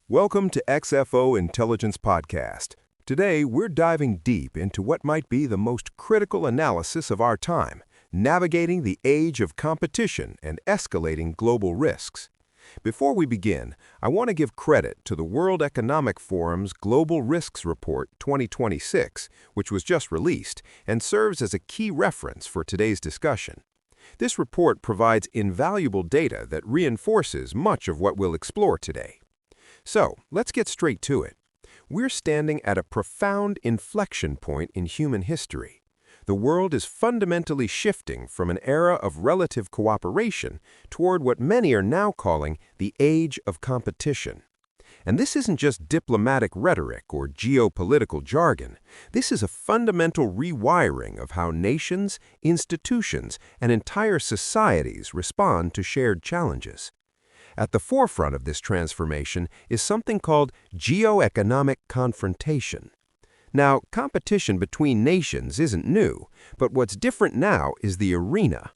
Welcome to XFO Intelligence Podcast. Today, we're diving deep into what might be the most critical analysis of our time, navigating the age of competition and escalating global risks. Before we begin, I want to give credit to the World Economic Forum's Global Risks Report 2026, which was just released and serves as a key reference for today's discussion. This report provides invaluable data that reinforces much of what we'll explore today. So, let's get straight to it. We're standing at a profound inflection point in human history. The world is fundamentally shifting from an era of relative cooperation toward what many are now calling the age of competition. And this isn't just diplomatic rhetoric or geopolitical jargon. This is a fundamental rewiring of how nations, institutions, and entire societies respond to shared challenges. At the forefront of this transformation is something called Geoeconomic Confrontation. Now, competition between nations isn't new, but what's different now is the arena.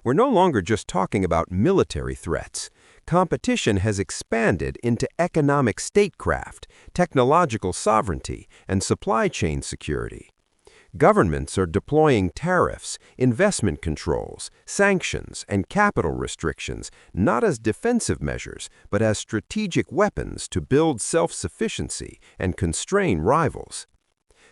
We're no longer just talking about military threats. Competition has expanded into economic statecraft, technological sovereignty, and supply chain security. Governments are deploying tariffs, investment controls, sanctions, and capital restrictions not as defensive measures, but as strategic weapons to build self-sufficiency and constrain rivals.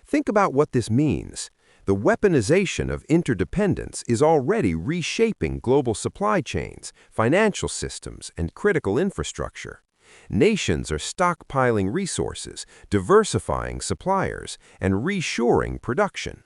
Think about what this means. The weaponization of interdependence is already reshaping global supply chains, financial systems, and critical infrastructure. Nations are stockpiling resources, diversifying suppliers, and reshoring production.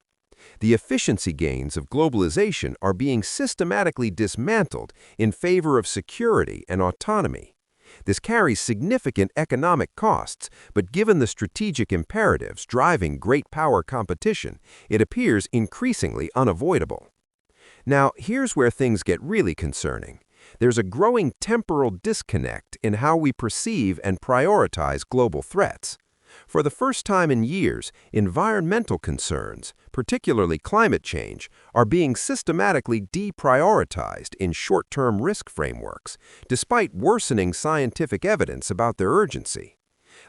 The efficiency gains of globalization are being systematically dismantled in favor of security and autonomy. This carries significant economic costs, but given the strategic imperatives driving great power competition, it appears increasingly unavoidable. Now, here's where things get really concerning. There's a growing temporal disconnect in how we perceive and prioritize global threats. For the first time in years, environmental concerns, particularly climate change, are being systematically deprioritized in short-term risk frameworks, despite worsening scientific evidence about their urgency.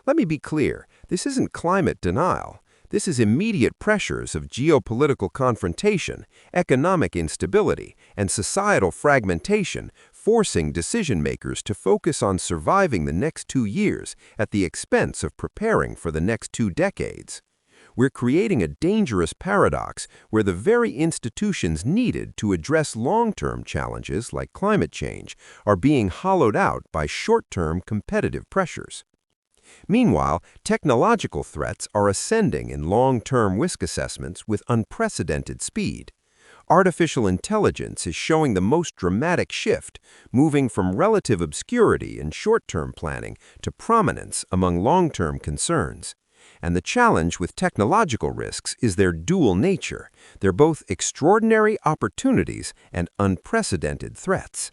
Let me be clear, this isn't climate denial. This is immediate pressures of geopolitical confrontation, economic instability, and societal fragmentation forcing decision-makers to focus on surviving the next 2 years at the expense of preparing for the next 2 decades. We're creating a dangerous paradox where the very institutions needed to address long-term challenges like climate change are being hollowed out by short-term competitive pressures. Meanwhile, technological threats are ascending in long-term risk assessments with unprecedented speed. Artificial intelligence is showing the most dramatic shift, moving from relative obscurity in short-term planning to prominence among long-term concerns. And the challenge with technological risks is their dual nature. They're both extraordinary opportunities and unprecedented threats.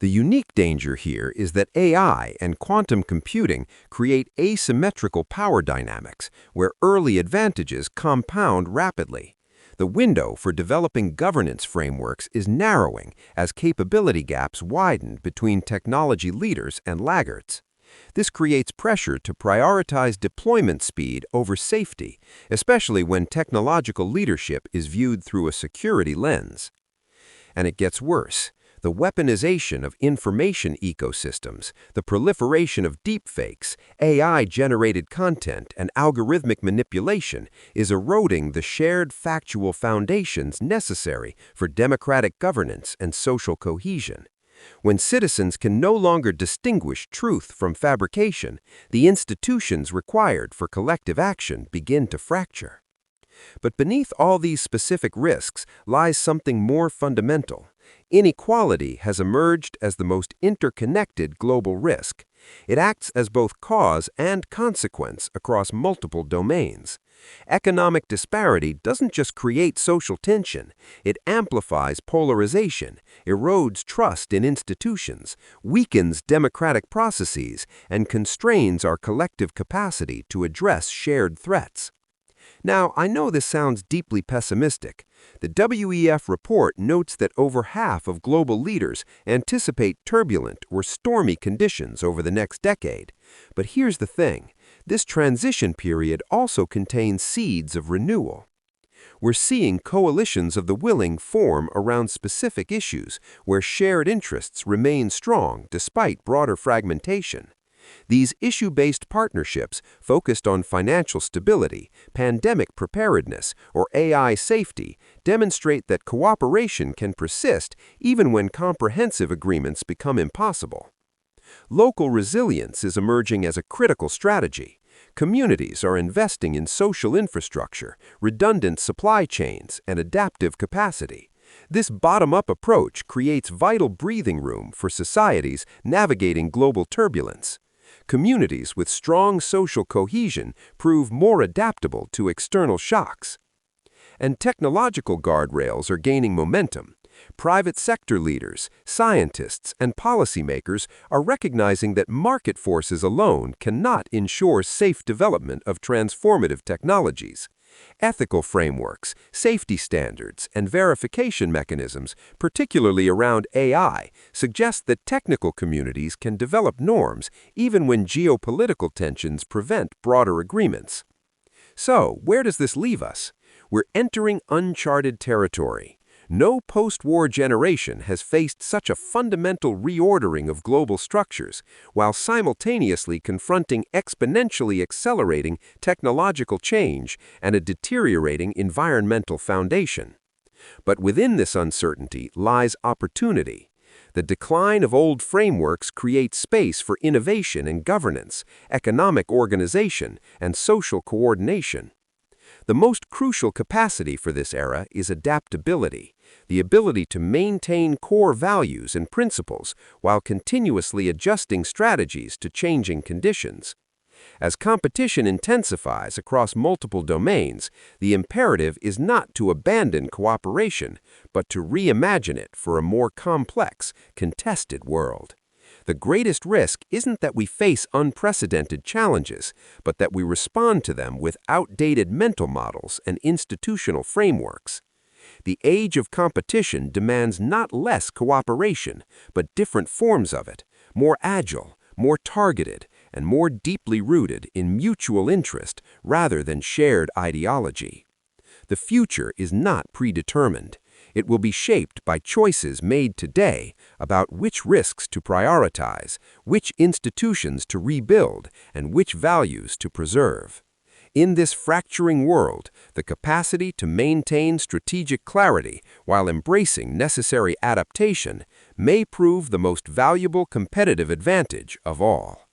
The unique danger here is that AI and quantum computing create asymmetrical power dynamics, where early advantages compound rapidly. The window for developing governance frameworks is narrowing as capability gaps widen between technology leaders and laggards. This creates pressure to prioritize deployment speed over safety, especially when technological leadership is viewed through a security lens. And it gets worse. The weaponization of information ecosystems, the proliferation of deepfakes, AI-generated content, and algorithmic manipulation is eroding the shared factual foundations necessary for democratic governance and social cohesion. When citizens can no longer distinguish truth from fabrication, the institutions required for collective action begin to fracture. But beneath all these specific risks lies something more fundamental. Inequality has emerged as the most interconnected global risk. It acts as both cause and consequence across multiple domains. Economic disparity doesn't just create social tension, it amplifies polarization, erodes trust in institutions, weakens democratic processes, and constrains our collective capacity to address shared threats. Now, I know this sounds deeply pessimistic. The WEF report notes that over half of global leaders anticipate turbulent or stormy conditions over the next decade. But here's the thing. This transition period also contains seeds of renewal. We're seeing coalitions of the willing form around specific issues where shared interests remain strong despite broader fragmentation. These issue-based partnerships focused on financial stability, pandemic preparedness, or AI safety demonstrate that cooperation can persist even when comprehensive agreements become impossible. Local resilience is emerging as a critical strategy. Communities are investing in social infrastructure, redundant supply chains, and adaptive capacity. This bottom-up approach creates vital breathing room for societies navigating global turbulence. Communities with strong social cohesion prove more adaptable to external shocks. And technological guardrails are gaining momentum. Private sector leaders, scientists, and policymakers are recognizing that market forces alone cannot ensure safe development of transformative technologies. Ethical frameworks, safety standards, and verification mechanisms, particularly around AI, suggest that technical communities can develop norms even when geopolitical tensions prevent broader agreements. So, where does this leave us? We're entering uncharted territory. No post-war generation has faced such a fundamental reordering of global structures, while simultaneously confronting exponentially accelerating technological change and a deteriorating environmental foundation. But within this uncertainty lies opportunity. The decline of old frameworks creates space for innovation in governance, economic organization, and social coordination. The most crucial capacity for this era is adaptability, the ability to maintain core values and principles while continuously adjusting strategies to changing conditions. As competition intensifies across multiple domains, the imperative is not to abandon cooperation, but to reimagine it for a more complex, contested world. The greatest risk isn't that we face unprecedented challenges, but that we respond to them with outdated mental models and institutional frameworks. The age of competition demands not less cooperation, but different forms of it, more agile, more targeted, and more deeply rooted in mutual interest rather than shared ideology. The future is not predetermined. It will be shaped by choices made today about which risks to prioritize, which institutions to rebuild, and which values to preserve. In this fracturing world, the capacity to maintain strategic clarity while embracing necessary adaptation may prove the most valuable competitive advantage of all.